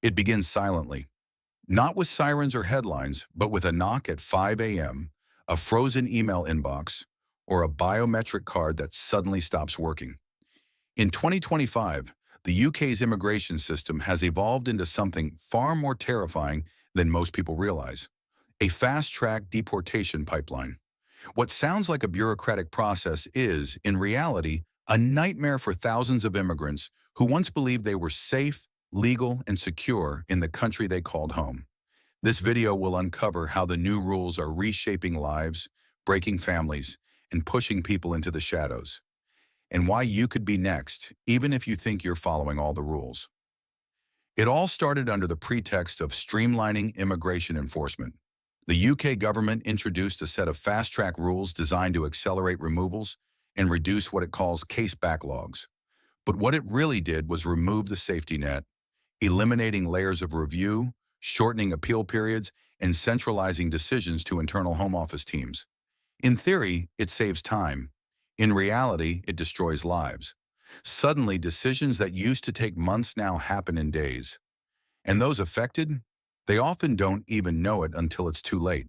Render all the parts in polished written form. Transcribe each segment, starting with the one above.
It begins silently, not with sirens or headlines, but with a knock at 5 a.m., a frozen email inbox, or a biometric card that suddenly stops working. In 2025, the UK's immigration system has evolved into something far more terrifying than most people realize: a fast-track deportation pipeline. What sounds like a bureaucratic process is, in reality, a nightmare for thousands of immigrants who once believed they were safe, legal, and secure in the country they called home. This video will uncover how the new rules are reshaping lives, breaking families, and pushing people into the shadows, and why you could be next, even if you think you're following all the rules. It all started under the pretext of streamlining immigration enforcement. The UK government introduced a set of fast-track rules designed to accelerate removals and reduce what it calls case backlogs. But what it really did was remove the safety net, eliminating layers of review, shortening appeal periods, and centralizing decisions to internal Home Office teams. In theory, it saves time. In reality, it destroys lives. Suddenly, decisions that used to take months now happen in days. And those affected? They often don't even know it until it's too late.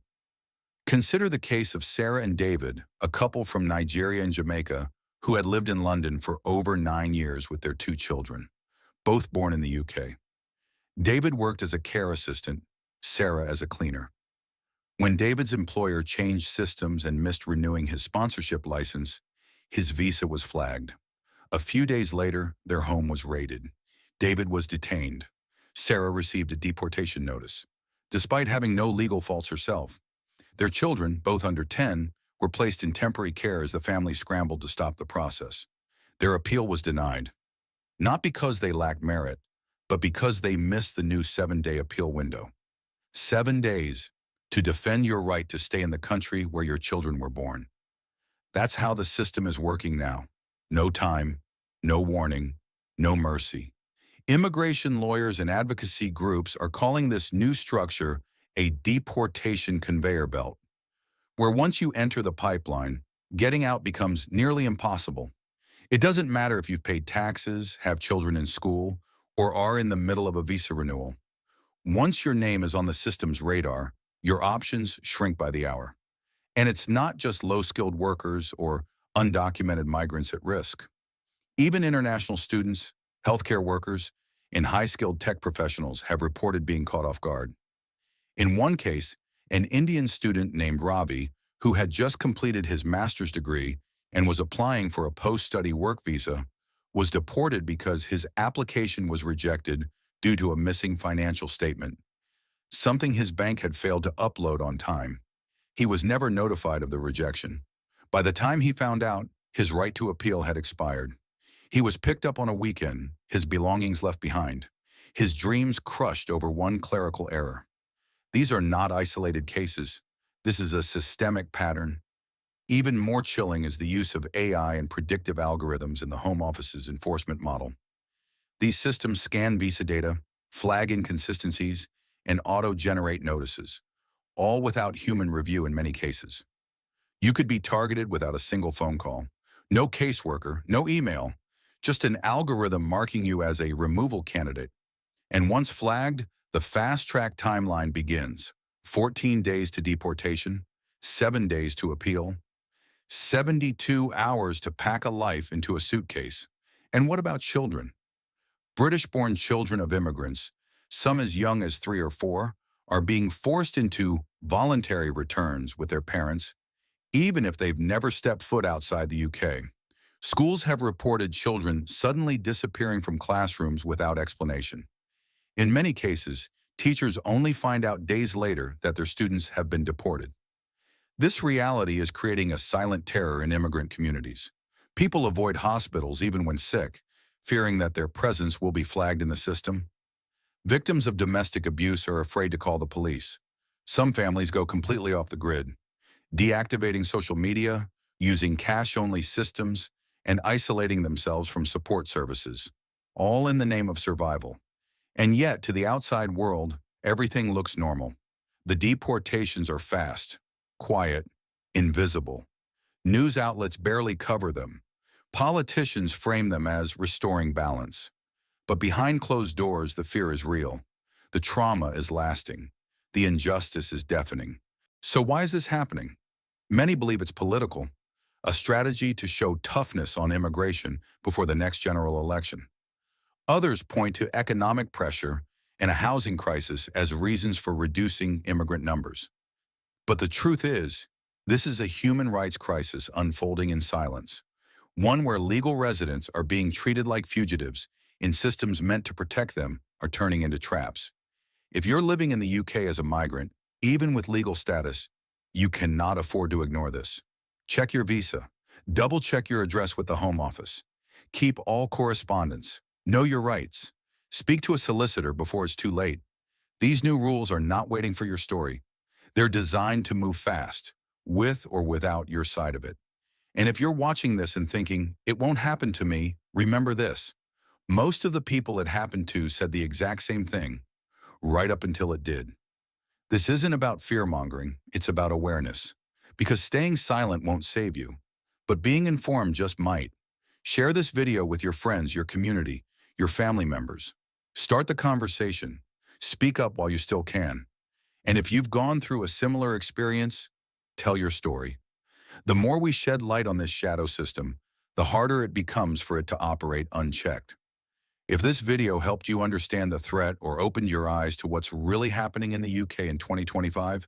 Consider the case of Sarah and David, a couple from Nigeria and Jamaica who had lived in London for over 9 years with their two children, both born in the UK. David worked as a care assistant, Sarah as a cleaner. When David's employer changed systems and missed renewing his sponsorship license, his visa was flagged. A few days later, their home was raided. David was detained. Sarah received a deportation notice, despite having no legal faults herself. Their children, both under 10, were placed in temporary care as the family scrambled to stop the process. Their appeal was denied, not because they lacked merit, but because they missed the new 7-day appeal window. 7 days to defend your right to stay in the country where your children were born. That's how the system is working now. No time, no warning, no mercy. Immigration lawyers and advocacy groups are calling this new structure a deportation conveyor belt, where once you enter the pipeline, getting out becomes nearly impossible. It doesn't matter if you've paid taxes, have children in school, or are in the middle of a visa renewal. Once your name is on the system's radar, your options shrink by the hour. And it's not just low-skilled workers or undocumented migrants at risk. Even international students, healthcare workers, and high-skilled tech professionals have reported being caught off guard. In one case, an Indian student named Ravi, who had just completed his master's degree and was applying for a post-study work visa, was deported because his application was rejected due to a missing financial statement, something his bank had failed to upload on time. He was never notified of the rejection. By the time he found out, his right to appeal had expired. He was picked up on a weekend, his belongings left behind, his dreams crushed over one clerical error. These are not isolated cases. This is a systemic pattern. Even more chilling is the use of AI and predictive algorithms in the Home Office's enforcement model. These systems scan visa data, flag inconsistencies, and auto-generate notices, all without human review in many cases. You could be targeted without a single phone call. No caseworker, no email, just an algorithm marking you as a removal candidate. And once flagged, the fast-track timeline begins. 14 days to deportation, 7 days to appeal, 72 hours to pack a life into a suitcase. And what about children? British-born children of immigrants, some as young as 3 or 4, are being forced into voluntary returns with their parents, even if they've never stepped foot outside the UK. Schools have reported children suddenly disappearing from classrooms without explanation. In many cases, teachers only find out days later that their students have been deported. This reality is creating a silent terror in immigrant communities. People avoid hospitals even when sick, fearing that their presence will be flagged in the system. Victims of domestic abuse are afraid to call the police. Some families go completely off the grid, deactivating social media, using cash-only systems, and isolating themselves from support services, all in the name of survival. And yet, to the outside world, everything looks normal. The deportations are fast, quiet, invisible. News outlets barely cover them. Politicians frame them as restoring balance. But behind closed doors, the fear is real. The trauma is lasting. The injustice is deafening. So why is this happening? Many believe it's political, a strategy to show toughness on immigration before the next general election. Others point to economic pressure and a housing crisis as reasons for reducing immigrant numbers. But the truth is, this is a human rights crisis unfolding in silence, one where legal residents are being treated like fugitives and systems meant to protect them are turning into traps. If you're living in the UK as a migrant, even with legal status, you cannot afford to ignore this. Check your visa. Double-check your address with the Home Office. Keep all correspondence. Know your rights. Speak to a solicitor before it's too late. These new rules are not waiting for your story. They're designed to move fast, with or without your side of it. And if you're watching this and thinking, it won't happen to me, remember this. Most of the people it happened to said the exact same thing, right up until it did. This isn't about fear-mongering, it's about awareness. Because staying silent won't save you, but being informed just might. Share this video with your friends, your community, your family members. Start the conversation. Speak up while you still can. And if you've gone through a similar experience, tell your story. The more we shed light on this shadow system, the harder it becomes for it to operate unchecked. If this video helped you understand the threat or opened your eyes to what's really happening in the UK in 2025,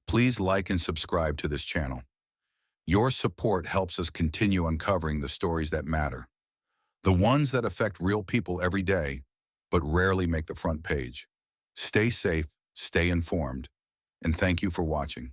please like and subscribe to this channel. Your support helps us continue uncovering the stories that matter, the ones that affect real people every day, but rarely make the front page. Stay safe, stay informed, and thank you for watching.